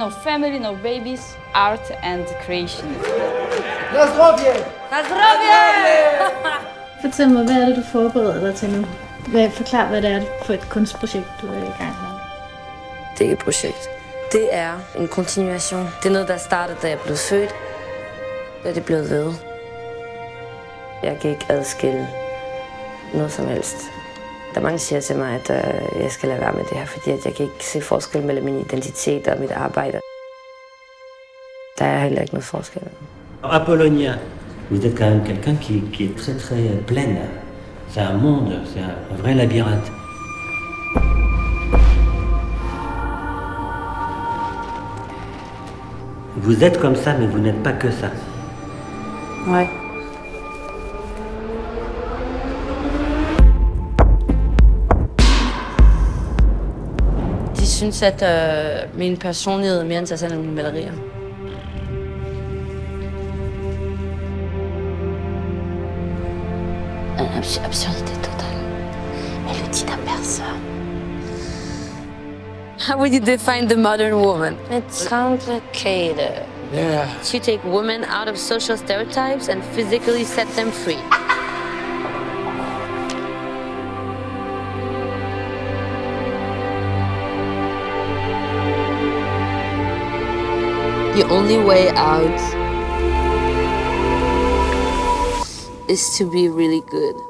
no family, no babies, art and creation. Na zdrowie! Na zdrowie! Fortæl mig, hvad er det, du forbereder dig til nu? Forklar, hvad det er for et kunstprojekt, du er i gang med. Det er ikke et projekt. Det er en kontinuation. Det er noget, der startede, da jeg blev født. Da det blev ved. Jeg kan ikke adskille noget som helst. Der er mange, der siger til mig, at jeg skal lade være med det her, fordi jeg kan ikke se forskel mellem min identitet og mit arbejde. Der er heller ikke noget forskel. Apollonia, vous êtes quand même quelqu'un qui est très très pleine. C'est un monde, c'est un vrai labyrinthe. Vous êtes comme ça, mais vous n'êtes pas que ça. Ouais. De synes, at min personlighed er mere interessant end mine malerier. Absurdité totale. Elle le dit à personne. How would you define the modern woman? It's complicated. Yeah. To take women out of social stereotypes and physically set them free. The only way out is to be really good.